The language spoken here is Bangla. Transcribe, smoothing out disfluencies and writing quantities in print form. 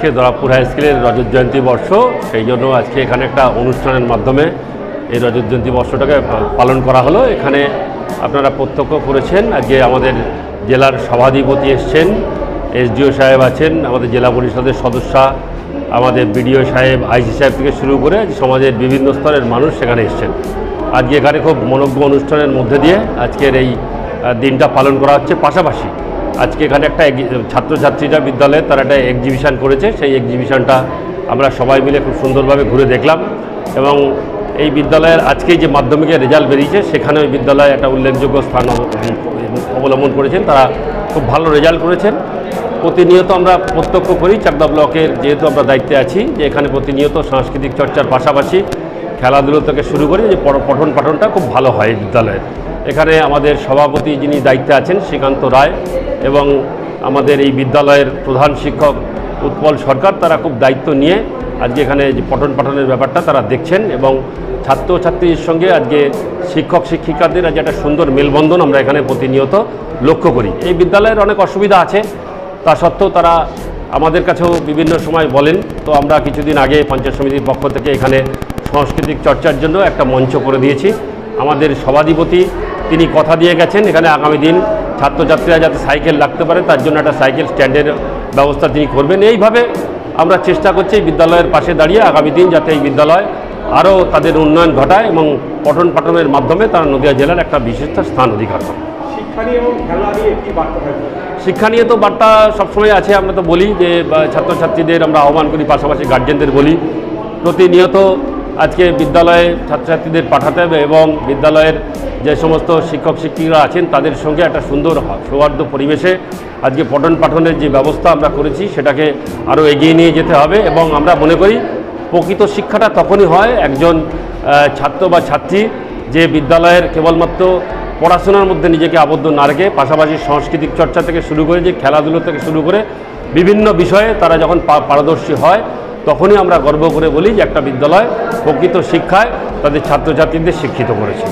আজকে দরাবপুর হাই স্কুলের রজত জয়ন্তী বর্ষ, সেই জন্য আজকে এখানে একটা অনুষ্ঠানের মাধ্যমে এই রজত জয়ন্তী বর্ষটাকে পালন করা হলো। এখানে আপনারা প্রত্যক্ষ করেছেন, আজকে আমাদের জেলার সভাধিপতি এসছেন, এসডিও সাহেব আছেন, আমাদের জেলা পরিষদের সদস্যা, আমাদের বিডিও সাহেব, আইসি সাহেব থেকে শুরু করে সমাজের বিভিন্ন স্তরের মানুষ সেখানে এসছেন। আজকে এখানে খুব মনোজ্ঞ অনুষ্ঠানের মধ্যে দিয়ে আজকের এই দিনটা পালন করা হচ্ছে। পাশাপাশি আজকে এখানে একটা ছাত্রছাত্রীরা বিদ্যালয়ে তারা একটা এক্সিবিশন করেছে, সেই এক্সিবিশনটা আমরা সবাই মিলে খুব সুন্দরভাবে ঘুরে দেখলাম। এবং এই বিদ্যালয়ের আজকেই যে মাধ্যমিকের রেজাল্ট বেরিয়েছে সেখানে ওই বিদ্যালয়ে একটা উল্লেখযোগ্য স্থান অবলম্বন করেছেন, তারা খুব ভালো রেজাল্ট করেছেন। প্রতিনিয়ত আমরা প্রত্যক্ষ করি চাকদা ব্লকের, যেহেতু আমরা দায়িত্বে আছি, যে এখানে প্রতিনিয়ত সাংস্কৃতিক চর্চার পাশাপাশি খেলাধুলো থেকে শুরু করে যে পঠন পাঠনটা খুব ভালো হয় বিদ্যালয়ের। এখানে আমাদের সভাপতি যিনি দায়িত্বে আছেন শ্রীকান্ত রায় এবং আমাদের এই বিদ্যালয়ের প্রধান শিক্ষক উৎপল সরকার, তারা খুব দায়িত্ব নিয়ে আজকে এখানে যে পঠন পাঠনের ব্যাপারটা তারা দেখছেন এবং ছাত্রছাত্রীর সঙ্গে আজকে শিক্ষক শিক্ষিকাদের আজ একটা সুন্দর মেলবন্ধন আমরা এখানে প্রতিনিয়ত লক্ষ্য করি। এই বিদ্যালয়ের অনেক অসুবিধা আছে, তা সত্ত্বেও তারা আমাদের কাছেও বিভিন্ন সময় বলেন। তো আমরা কিছুদিন আগে পঞ্চায়েত সমিতির পক্ষ থেকে এখানে সাংস্কৃতিক চর্চার জন্য একটা মঞ্চ করে দিয়েছি। আমাদের সভাধিপতি তিনি কথা দিয়ে গেছেন, এখানে আগামী দিন ছাত্রছাত্রীরা যাতে সাইকেল রাখতে পারে তার জন্য একটা সাইকেল স্ট্যান্ডের ব্যবস্থা তিনি করবেন। এইভাবে আমরা চেষ্টা করছি এই বিদ্যালয়ের পাশে দাঁড়িয়ে আগামী দিন যাতে এই বিদ্যালয় আরও তাদের উন্নয়ন ঘটায় এবং পঠন পাঠনের মাধ্যমে তারা নদিয়া জেলার একটা বিশিষ্ট স্থান অধিকার করে। শিক্ষা নিয়ে তো বার্তা সবসময় আছে, আমরা তো বলি যে ছাত্রছাত্রীদের আমরা আহ্বান করি, পাশাপাশি গার্জেনদের বলি প্রতিনিয়ত আজকে বিদ্যালয়ে ছাত্রছাত্রীদের পাঠাতে হবে এবং বিদ্যালয়ের যে সমস্ত শিক্ষক শিক্ষিকারা আছেন তাদের সঙ্গে একটা সুন্দর সৌহার্দ্য পরিবেশে আজকে পঠন পাঠনের যে ব্যবস্থা আমরা করেছি সেটাকে আরও এগিয়ে নিয়ে যেতে হবে। এবং আমরা মনে করি প্রকৃত শিক্ষাটা তখনই হয় একজন ছাত্র বা ছাত্রী যে বিদ্যালয়ের কেবলমাত্র পড়াশোনার মধ্যে নিজেকে আবদ্ধ না রেখে পাশাপাশি সাংস্কৃতিক চর্চা থেকে শুরু করে যে খেলাধুলো থেকে শুরু করে বিভিন্ন বিষয়ে তারা যখন পারদর্শী হয় তখনই আমরা গর্ব করে বলি যে একটা বিদ্যালয় প্রকৃত শিক্ষায় তাদের ছাত্রছাত্রীদের শিক্ষিত করেছে।